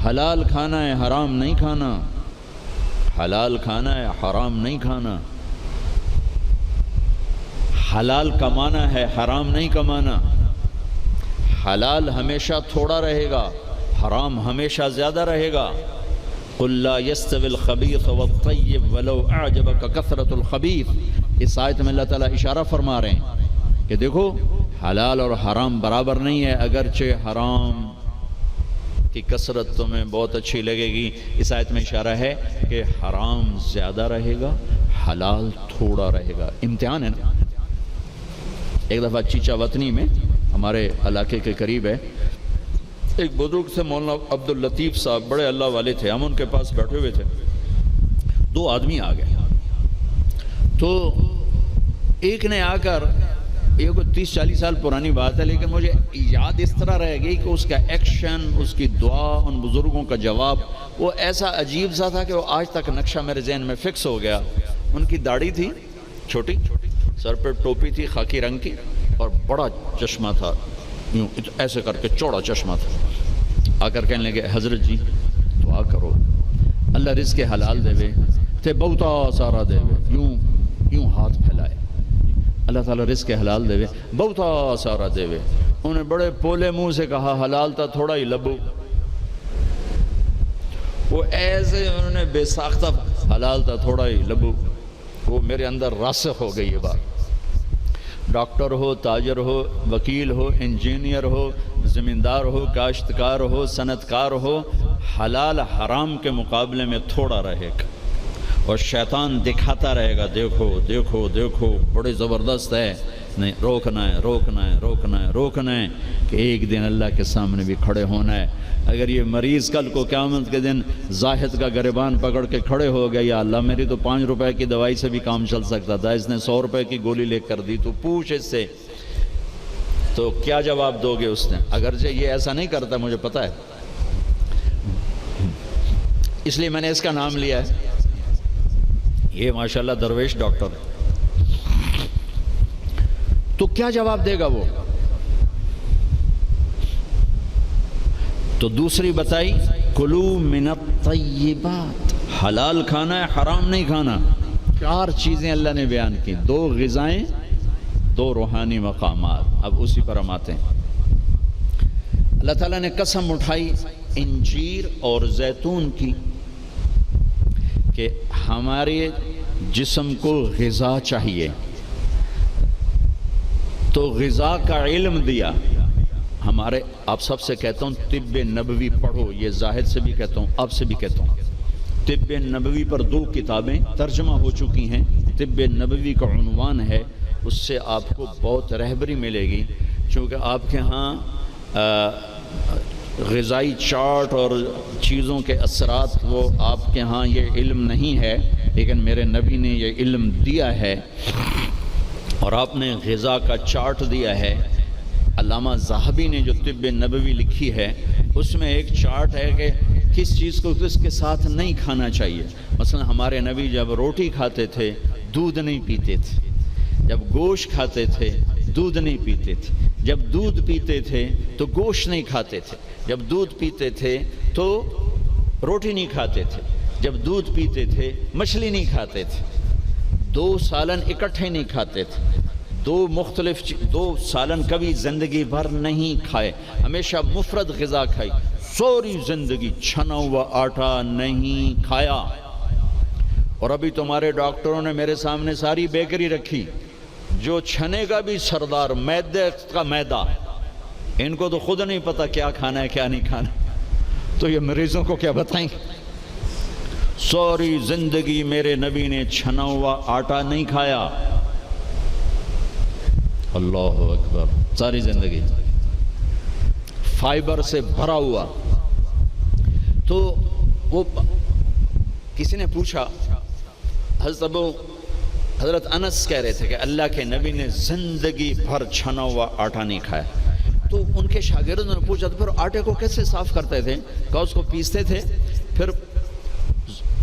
حلال کھانا ہے، حرام نہیں کھانا، حلال کھانا ہے، حرام نہیں کھانا، حلال کمانا ہے، حرام نہیں کمانا، حلال ہمیشہ تھوڑا رہے گا، حرام ہمیشہ زیادہ رہے گا۔ قل لا يستوي الخبيث والطيب ولو اعجبك كثرة الخبيث، اس آیت میں اللہ تعالیٰ اشارہ فرما رہے ہیں کہ دیکھو حلال اور حرام برابر نہیں ہے، اگرچہ حرام کی کثرت تمہیں بہت اچھی لگے گی، اس آیت میں اشارہ ہے کہ حرام زیادہ رہے گا، حلال تھوڑا رہے گا۔ امتحان ہے نا۔ ایک دفعہ چیچا وطنی میں ہمارے علاقے کے قریب ہے، ایک بزرگ سے مولانا عبداللطیف صاحب، بڑے اللہ والے تھے، ہم ان کے پاس بیٹھے ہوئے تھے، دو آدمی آ گئے، تو ایک نے آ کر، یہ کوئی 30-40 سال پرانی بات ہے لیکن مجھے یاد اس طرح رہ گئی کہ اس کا ایکشن، اس کی دعا، ان بزرگوں کا جواب وہ ایسا عجیب سا تھا کہ وہ آج تک نقشہ میرے ذہن میں فکس ہو گیا۔ ان کی داڑھی تھی چھوٹی، سر پہ ٹوپی تھی خاکی رنگ کی، اور بڑا چشمہ تھا، یوں ایسے کر کے چوڑا چشمہ تھا۔ آ کر کہنے لگے حضرت جی دعا کرو اللہ رزق حلال دے وے تے بہتا سارا دے وے، یوں ہاتھ پھیلائے، اللہ تعالیٰ رزق حلال دے وے بہتا سارا دے وے۔ انہوں نے بڑے پولے منہ سے کہا حلال تا تھوڑا ہی لبو، وہ ایسے انہوں نے بے ساختہ حلال تا تھوڑا ہی لبو، وہ میرے اندر راسخ ہو گئی یہ بات۔ ڈاکٹر ہو، تاجر ہو، وکیل ہو، انجینئر ہو، زمیندار ہو، کاشتکار ہو، صنعت کار ہو، حلال حرام کے مقابلے میں تھوڑا رہے گا، اور شیطان دکھاتا رہے گا دیکھو دیکھو دیکھو بڑے زبردست ہے، نہیں روکنا ہے روکنا ہے روکنا ہے روکنا ہے کہ ایک دن اللہ کے سامنے بھی کھڑے ہونا ہے۔ اگر یہ مریض کل کو قیامت کے دن زاہد کا گریبان پکڑ کے کھڑے ہو گیا، یا اللہ میری تو 5 روپے کی دوائی سے بھی کام چل سکتا تھا، اس نے 100 روپے کی گولی لے کر دی، تو پوچھ اس سے، تو کیا جواب دو گے اس نے؟ اگرچہ یہ ایسا نہیں کرتا مجھے پتہ ہے، اس لیے میں نے اس کا نام لیا ہے، یہ ماشاءاللہ درویش ڈاکٹر ہے۔ تو کیا جواب دے گا وہ؟ تو دوسری بتائی کلو من الطیبات، حلال کھانا ہے حرام نہیں کھانا۔ 4 چیزیں اللہ نے بیان کی، 2 غذائیں، 2 روحانی مقامات۔ اب اسی پر ہم آتے ہیں۔ اللہ تعالیٰ نے قسم اٹھائی انجیر اور زیتون کی کہ ہمارے جسم کو غذا چاہیے، تو غذا کا علم دیا۔ ہمارے آپ سب سے کہتا ہوں طب نبوی پڑھو، یہ زاہد سے بھی کہتا ہوں، آپ سے بھی کہتا ہوں، طب نبوی پر 2 کتابیں ترجمہ ہو چکی ہیں، طب نبوی کا عنوان ہے، اس سے آپ کو بہت رہبری ملے گی، چونکہ آپ کے ہاں غذائی چارٹ اور چیزوں کے اثرات وہ آپ کے ہاں یہ علم نہیں ہے، لیکن میرے نبی نے یہ علم دیا ہے، اور آپ نے غذا کا چارٹ دیا ہے۔ علامہ ذہبی نے جو طب نبوی لکھی ہے اس میں ایک چارٹ ہے کہ کس چیز کو کس کے ساتھ نہیں کھانا چاہیے۔ مثلا ہمارے نبی جب روٹی کھاتے تھے دودھ نہیں پیتے تھے، جب گوشت کھاتے تھے دودھ نہیں پیتے تھے، جب دودھ پیتے تھے تو گوشت نہیں کھاتے تھے، جب دودھ پیتے تھے تو روٹی نہیں کھاتے تھے، جب دودھ پیتے تھے مچھلی نہیں کھاتے تھے، 2 سالن اکٹھے نہیں کھاتے تھے، 2 سالن کبھی زندگی بھر نہیں کھائے، ہمیشہ مفرد غذا کھائی، سوری زندگی چھنا ہوا آٹا نہیں کھایا۔ اور ابھی تمہارے ڈاکٹروں نے میرے سامنے ساری بیکری رکھی، جو چھنے کا بھی سردار، میدے کا میدا، ان کو تو خود نہیں پتا کیا کھانا ہے کیا نہیں کھانا، تو یہ مریضوں کو کیا بتائیں؟ سوری زندگی میرے نبی نے چھنا ہوا آٹا نہیں کھایا، اللہ اکبر، ساری زندگی فائبر سے بھرا ہوا۔ تو وہ کسی نے پوچھا، حضرت انس کہہ رہے تھے کہ اللہ کے نبی نے زندگی بھر چھنا ہوا آٹا نہیں کھایا، تو ان کے شاگردوں نے پوچھا تو پھر آٹے کو کیسے صاف کرتے تھے؟ کہا اس کو پیستے تھے،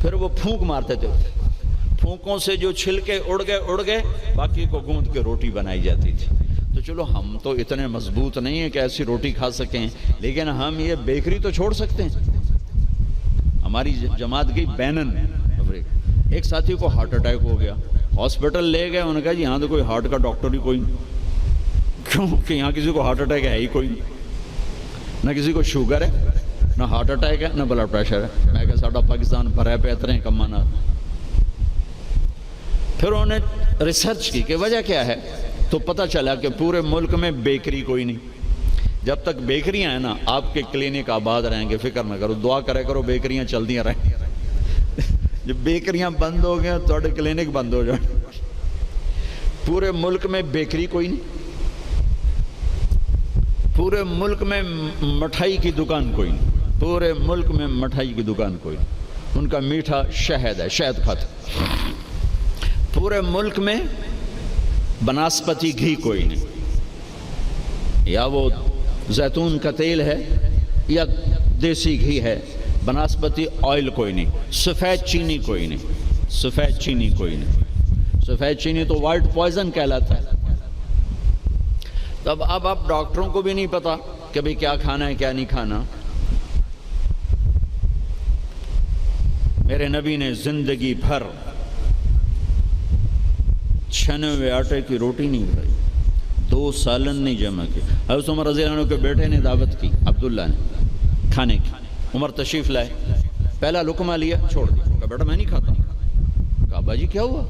پھر وہ پھونک مارتے تھے، پھونکوں سے جو چھلکے اڑ گئے باقی کو گوندھ کے روٹی بنائی جاتی تھی۔ تو چلو ہم تو اتنے مضبوط نہیں ہیں کہ ایسی روٹی کھا سکیں، لیکن ہم یہ بیکری تو چھوڑ سکتے ہیں، ہماری جماعت گئی بینن افریقہ، ایک ساتھی کو ہارٹ اٹیک ہو گیا، ہاسپٹل لے گئے، انہوں نے کہا جی یہاں تو کوئی ہارٹ کا ڈاکٹر ہی کوئی نہیں، کیوں کہ یہاں کسی کو ہارٹ اٹیک ہے ہی کوئی نہیں، نہ کسی کو شوگر ہے، نہ ہارٹ اٹیک ہے، نہ بلڈ پریشر ہے۔ میں کہا ساڈا پاکستان بھرا پہ اتنے کمانا۔ پھر انہوں نے ریسرچ کی کہ وجہ کیا ہے، تو پتہ چلا کہ پورے ملک میں بیکری کوئی نہیں۔ جب تک بیکریاں ہیں نا آپ کے کلینک آباد رہیں گے، فکر نہ کرو، دعا کرے کرو بیکریاں چلدیاں رہیں۔ جب بیکریاں بند ہو گئے تو کلینک بند ہو جائیں۔ پورے ملک میں بیکری کوئی نہیں، پورے ملک میں مٹھائی کی دکان کوئی نہیں، پورے ملک میں مٹھائی کی دکان کوئی نہیں، ان کا میٹھا شہد ہے، شہد کھاتے۔ پورے ملک میں بناسپتی گھی کوئی نہیں، یا وہ زیتون کا تیل ہے یا دیسی گھی ہے، بناسپتی آئل کوئی نہیں، سفید چینی کوئی نہیں، سفید چینی کوئی نہیں، سفید چینی تو وائٹ پوائزن کہلاتا ہے۔ تب اب ڈاکٹروں کو بھی نہیں پتا کہ بھئی کیا کھانا ہے کیا نہیں کھانا۔ میرے نبی نے زندگی بھر چھنے ہوئے آٹے کی روٹی نہیں کھائی، 2 سالن نہیں جمع کی۔ حضرت عمر رضی اللہ عنہ کے بیٹے نے دعوت کی، عبداللہ نے، کھانے کی۔ عمر تشریف لائے، پہلا لقمہ لیا، چھوڑ دیا، کہا بیٹا میں نہیں کھاتا۔ کہا ابا جی کیا ہوا؟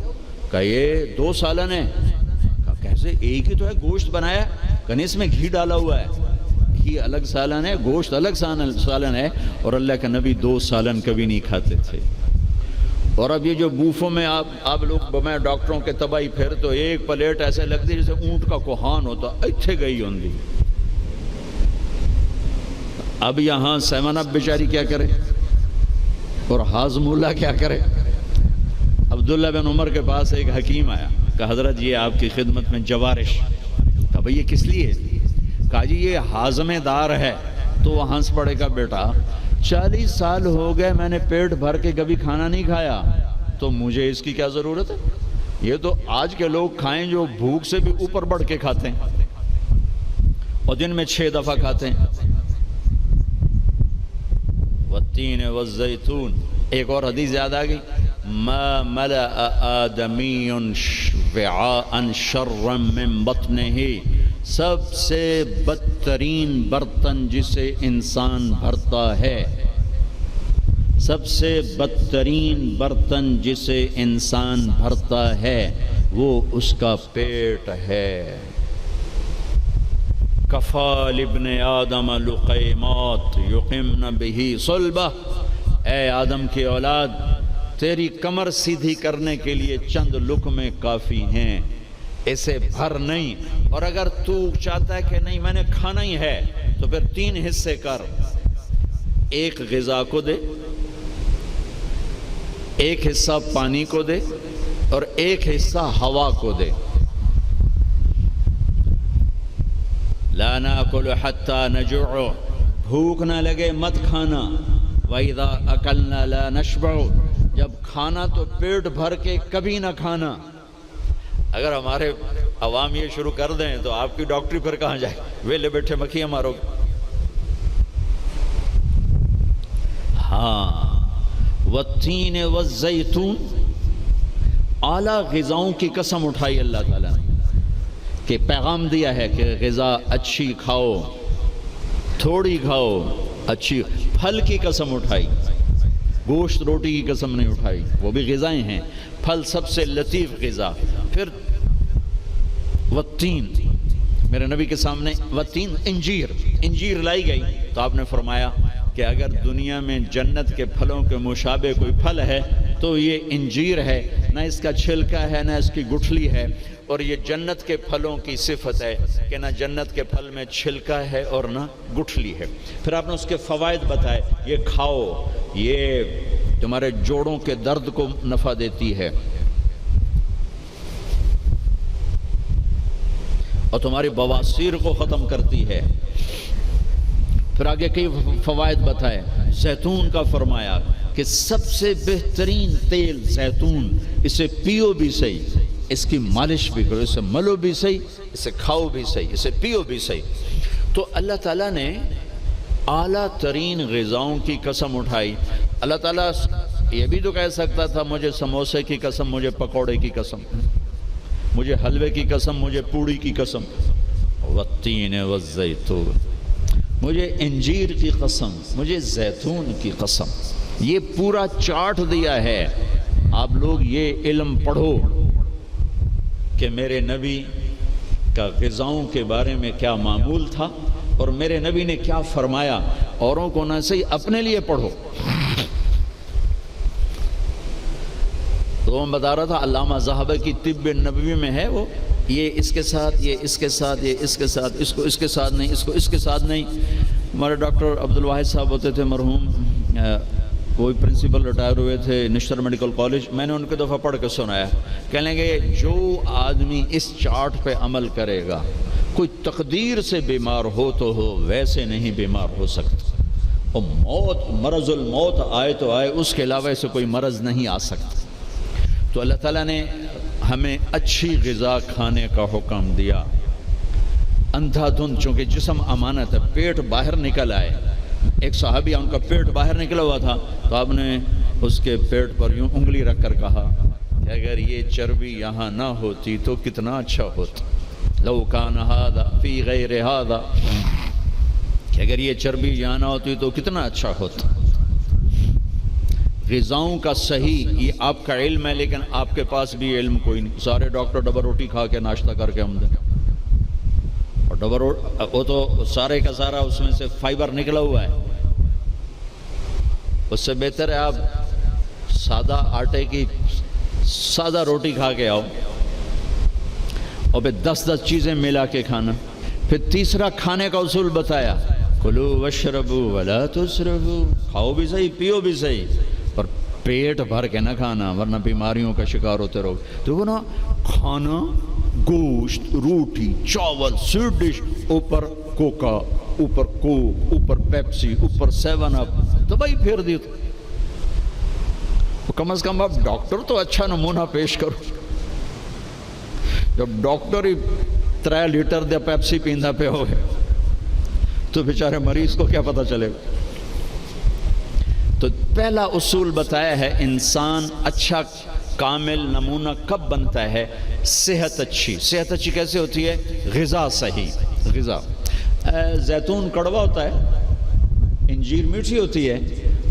کہا یہ 2 سالن ہے۔ کہا کیسے؟ ایک ہی تو ہے، گوشت بنایا، کہا اس میں گھی ڈالا ہوا ہے، گھی الگ سالن ہے، گوشت الگ سالن ہے، اور اللہ کے نبی 2 سالن کبھی نہیں کھاتے تھے۔ اور اب یہ جو بوفوں میں آپ لوگ میں ڈاکٹروں کے تباہی پھر تو ایک پلیٹ ایسے لگتی جیسے اونٹ کا کوہان ہوتا، اتھے گئی ہوندی۔ اب یہاں سیون اب بیچاری کیا کرے اور ہاضم اللہ کیا کرے؟ عبداللہ بن عمر کے پاس ایک حکیم آیا، کہا حضرت یہ آپ کی خدمت میں جوارش۔ کہا بھئی یہ کس لیے؟ کہا جی یہ ہاضمے دار ہے۔ تو وہ ہنس پڑے گا، بیٹا 40 سال ہو گئے میں نے پیٹ بھر کے کبھی کھانا نہیں کھایا، تو مجھے اس کی کیا ضرورت ہے؟ یہ تو آج کے لوگ کھائیں جو بھوک سے بھی اوپر بڑھ کے کھاتے ہیں اور دن میں 6 دفعہ کھاتے ہیں۔ والتین والزیتون، ایک اور حدیث یاد آ گئی، ما ملأ آدمی وعاء شرا من بطنہ، سب سے بدترین برتن جسے انسان بھرتا ہے، سب سے بدترین برتن جسے انسان بھرتا ہے وہ اس کا پیٹ ہے۔ کفى لابن آدم لقیمات یقمن بہ صلبہ، اے آدم کی اولاد تیری کمر سیدھی کرنے کے لیے چند لقمے کافی ہیں، اسے بھر نہیں۔ اور اگر تو چاہتا ہے کہ نہیں میں نے کھانا ہی ہے تو پھر 3 حصے کر، ایک غذا کو دے، ایک حصہ پانی کو دے، اور ایک حصہ ہوا کو دے۔ لا ناکل حتی نجوع، بھوک نہ لگے مت کھانا۔ وَإِذَا أَكَلْنَا لَا نَشْبَعُ، جب کھانا تو پیٹ بھر کے کبھی نہ کھانا۔ اگر ہمارے عوام یہ شروع کر دیں تو آپ کی ڈاکٹری پھر کہاں جائے، ویلے بیٹھے مکھیاں مارو گے۔ ہاں، والتین والزیتون، اعلیٰ غذاؤں کی قسم اٹھائی اللہ تعالیٰ نے کہ پیغام دیا ہے کہ غذا اچھی کھاؤ، تھوڑی کھاؤ، اچھی۔ پھل کی قسم اٹھائی، گوشت روٹی کی قسم نہیں اٹھائی، وہ بھی غذائیں ہیں، پھل سب سے لطیف غذا۔ پھر والتین، میرے نبی کے سامنے والتین، انجیر لائی گئی تو آپ نے فرمایا کہ اگر دنیا میں جنت کے پھلوں کے مشابہ کوئی پھل ہے تو یہ انجیر ہے، نہ اس کا چھلکا ہے نہ اس کی گٹھلی ہے، اور یہ جنت کے پھلوں کی صفت ہے کہ نہ جنت کے پھل میں چھلکا ہے اور نہ گٹھلی ہے۔ پھر آپ نے اس کے فوائد بتائے، یہ کھاؤ، یہ تمہارے جوڑوں کے درد کو نفع دیتی ہے اور تمہاری بواسیر کو ختم کرتی ہے۔ پھر آگے کئی فوائد بتائے، زیتون کا فرمایا کہ سب سے بہترین تیل زیتون، اسے پیو بھی صحیح، اس کی مالش بھی کرو، اسے ملو بھی صحیح، اسے کھاؤ بھی صحیح، اسے پیو بھی صحیح۔ تو اللہ تعالیٰ نے اعلیٰ ترین غذاؤں کی قسم اٹھائی۔ اللہ تعالیٰ یہ بھی تو کہہ سکتا تھا مجھے سموسے کی قسم، مجھے پکوڑے کی قسم، مجھے حلوے کی قسم، مجھے پوڑی کی قسم، والتین والزیتون، مجھے انجیر کی قسم، مجھے زیتون کی قسم۔ یہ پورا چارٹ دیا ہے۔ آپ لوگ یہ علم پڑھو کہ میرے نبی کا غذاؤں کے بارے میں کیا معمول تھا اور میرے نبی نے کیا فرمایا۔ اوروں کو نہ صحیح، اپنے لیے پڑھو۔ تو میں بتا رہا تھا علامہ ذہبی کی طب نبوی میں ہے وہ، یہ اس کے ساتھ، یہ اس کے ساتھ، یہ اس کے ساتھ، اس کو اس کے ساتھ نہیں، اس کو اس کے ساتھ نہیں۔ ہمارے ڈاکٹر عبدالواحد صاحب ہوتے تھے مرحوم، کوئی پرنسپل ریٹائر ہوئے تھے نشتر میڈیکل کالج، میں نے ان کے دفعہ پڑھ کے سنایا، کہنے گے جو آدمی اس چارٹ پہ عمل کرے گا، کوئی تقدیر سے بیمار ہو تو ہو، ویسے نہیں بیمار ہو سکتا، اور موت، مرض الموت آئے تو آئے، اس کے علاوہ سے کوئی مرض نہیں آ سکتا۔ تو اللہ تعالیٰ نے ہمیں اچھی غذا کھانے کا حکم دیا۔ اندھا دھند، چونکہ جسم امانت ہے، پیٹ باہر نکل آئے۔ ایک صحابی، ان کا پیٹ باہر نکلا ہوا تھا، تو آپ نے اس کے پیٹ پر یوں انگلی رکھ کر کہا کہ اگر یہ چربی یہاں نہ ہوتی تو کتنا اچھا ہوتا، لو کان ھذا فی غیر ھذا، کہ اگر یہ چربی یہاں نہ ہوتی تو کتنا اچھا ہوتا۔ غذاؤں کا صحیح، یہ آپ کا علم ہے، لیکن آپ کے پاس بھی علم کوئی نہیں۔ سارے ڈاکٹر ڈبل روٹی کھا کے ناشتہ کر کے ہم دیں، اور ڈبل روٹی وہ تو سارے کا سارا اس میں سے فائبر نکلا ہوا ہے۔ اس سے بہتر ہے آپ سادہ آٹے کی سادہ روٹی کھا کے آؤ، اور پھر 10 چیزیں ملا کے کھانا۔ پھر تیسرا کھانے کا اصول بتایا، کلوا واشربوا ولا تسرفوا، کھاؤ بھی صحیح، پیو بھی صحیح، پر پیٹ بھر کے نہ کھانا، ورنہ بیماریوں کا شکار ہوتے رہو۔ تو وہ نا کھانا، گوشت، روٹی، چاول، سویٹ ڈش، اوپر کوکا، اوپر کوک، اوپر پیپسی، اوپر 7 اپ، دبائی پھیر دی۔ تو کم از کم آپ ڈاکٹر تو اچھا نمونہ پیش کرو۔ جب ڈاکٹر ہی 3 لیٹر دے پیپسی پیندا پہ ہوئے تو بیچارے مریض کو کیا پتہ چلے گا۔ تو پہلا اصول بتایا ہے، انسان اچھا کامل نمونہ کب بنتا ہے؟ صحت اچھی۔ صحت اچھی کیسے ہوتی ہے؟ غذا صحیح۔ غذا، زیتون کڑوا ہوتا ہے، انجیر میٹھی ہوتی ہے۔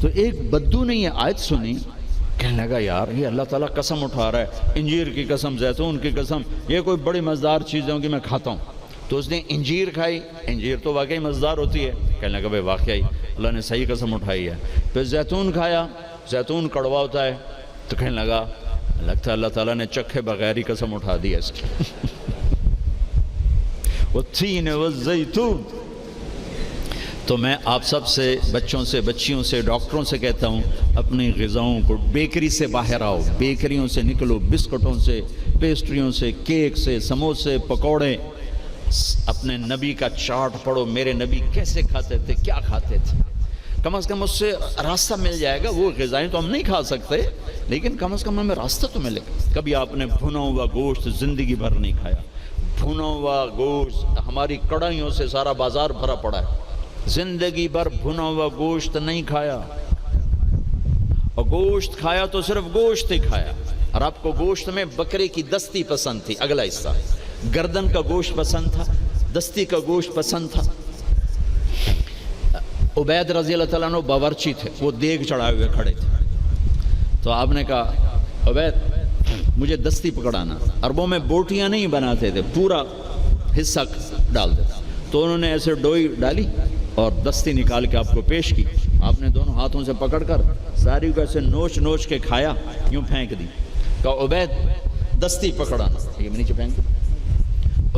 تو ایک بدو نے یہ آیت سنی، کہنے لگا یار یہ اللہ تعالیٰ قسم اٹھا رہا ہے، انجیر کی قسم، زیتون کی قسم، یہ کوئی بڑی مزیدار چیزیں ہوں کہ میں کھاتا ہوں۔ تو اس نے انجیر کھائی، انجیر تو واقعی مزیدار ہوتی ہے، کہنے لگا بھائی واقعی اللہ نے صحیح قسم اٹھائی ہے۔ پھر زیتون کھایا، زیتون کڑوا ہوتا ہے، تو کہنے لگا لگتا ہے اللہ تعالیٰ نے چکھے بغیر ہی قسم اٹھا دی ہے اس کی۔ والتین والزیتون۔ تو میں آپ سب سے، بچوں سے، بچیوں سے، ڈاکٹروں سے کہتا ہوں، اپنی غذاؤں کو، بیکری سے باہر آؤ، بیکریوں سے نکلو، بسکٹوں سے، پیسٹریوں سے، کیک سے، سموسے، پکوڑے۔ اپنے نبی کا چارٹ پڑھو، میرے نبی کیسے کھاتے تھے، کیا کھاتے تھے، کم از کم اس سے راستہ مل جائے گا۔ وہ غذائیں تو ہم نہیں کھا سکتے، لیکن کم از کم ہمیں راستہ تو ملے گا۔ کبھی آپ نے بھنا ہوا گوشت زندگی بھر نہیں کھایا، بھنا ہوا گوشت، ہماری کڑھائیوں سے سارا بازار بھرا پڑا ہے، زندگی بھر بھنا ہوا گوشت نہیں کھایا، اور گوشت کھایا تو صرف گوشت ہی کھایا۔ اور آپ کو گوشت میں بکرے کی دستی پسند تھی، اگلا حصہ، گردن کا گوشت پسند تھا، دستی کا گوشت پسند تھا۔ عبید رضی اللہ تعالیٰ عنہ باورچی تھے، وہ دیگ چڑھائے ہوئے کھڑے تھے، تو آپ نے کہا عبید مجھے دستی پکڑانا۔ عربوں میں بوٹیاں نہیں بناتے تھے، پورا حصہ ڈال دیتے، تو انہوں نے ایسے ڈوئی ڈالی اور دستی نکال کے آپ کو پیش کی۔ آپ نے دونوں ہاتھوں سے پکڑ کر ساری کو ایسے نوچ نوچ کے کھایا، یوں پھینک دی، کہا عبید دستی پکڑانا، یہ نیچے پھینک دی،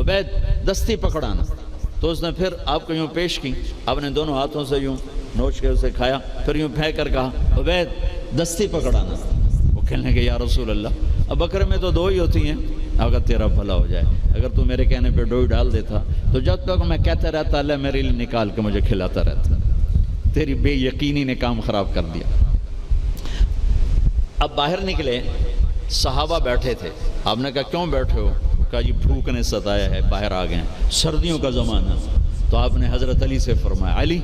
عبید دستی پکڑانا۔ تو اس نے پھر آپ کو یوں پیش کی، آپ نے دونوں ہاتھوں سے یوں نوچ کے اسے کھایا، پھر یوں پھینک کر کہا عبید دستی پکڑانا۔ وہ کہنے لگے یا رسول اللہ، اب بکرے میں تو 2 ہی ہوتی ہیں، اگر تیرا بھلا ہو جائے، اگر تو میرے کہنے پہ ڈوئی ڈال دیتا تو جب تک میں کہتا رہتا اللہ میرے لیے نکال کے مجھے کھلاتا رہتا، تیری بے یقینی نے کام خراب کر دیا۔ اب باہر نکلے، صحابہ بیٹھے تھے، آپ نے کہا کیوں بیٹھے ہو؟ کہا جی بھوک نے ستایا ہے، باہر آ گئے ہیں، سردیوں کا زمانہ۔ تو آپ نے حضرت علی سے فرمایا علی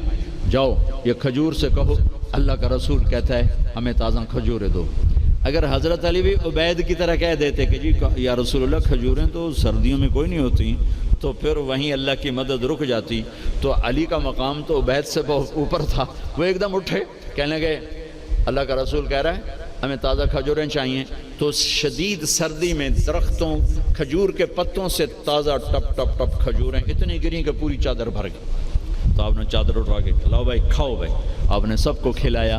جاؤ یہ کھجور سے کہو اللہ کا رسول کہتا ہے ہمیں تازہ کھجوریں دو۔ اگر حضرت علی بھی عبید کی طرح کہہ دیتے کہ جی یا رسول اللہ کھجوریں تو سردیوں میں کوئی نہیں ہوتی، تو پھر وہیں اللہ کی مدد رک جاتی۔ تو علی کا مقام تو عبید سے بہت اوپر تھا، وہ ایک دم اٹھے کہنے لگے اللہ کا رسول کہہ رہا ہے ہمیں تازہ کھجوریں چاہیے۔ تو شدید سردی میں درختوں کھجور کے پتوں سے تازہ ٹپ ٹپ ٹپ کھجوریں اتنی گریں کہ پوری چادر بھر گئی۔ تو آپ نے چادر اٹھا کے لاؤ بھائی کھاؤ بھائی، آپ نے سب کو کھلایا۔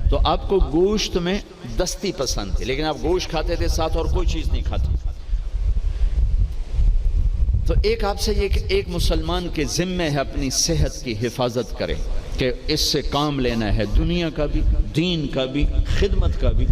تو آپ کو گوشت میں دستی پسند تھی، لیکن آپ گوشت کھاتے تھے ساتھ اور کوئی چیز نہیں کھاتے۔ تو ایک آپ سے یہ کہ ایک مسلمان کے ذمہ ہے اپنی صحت کی حفاظت کرے، کہ اس سے کام لینا ہے دنیا کا بھی، دین کا بھی، خدمت کا بھی۔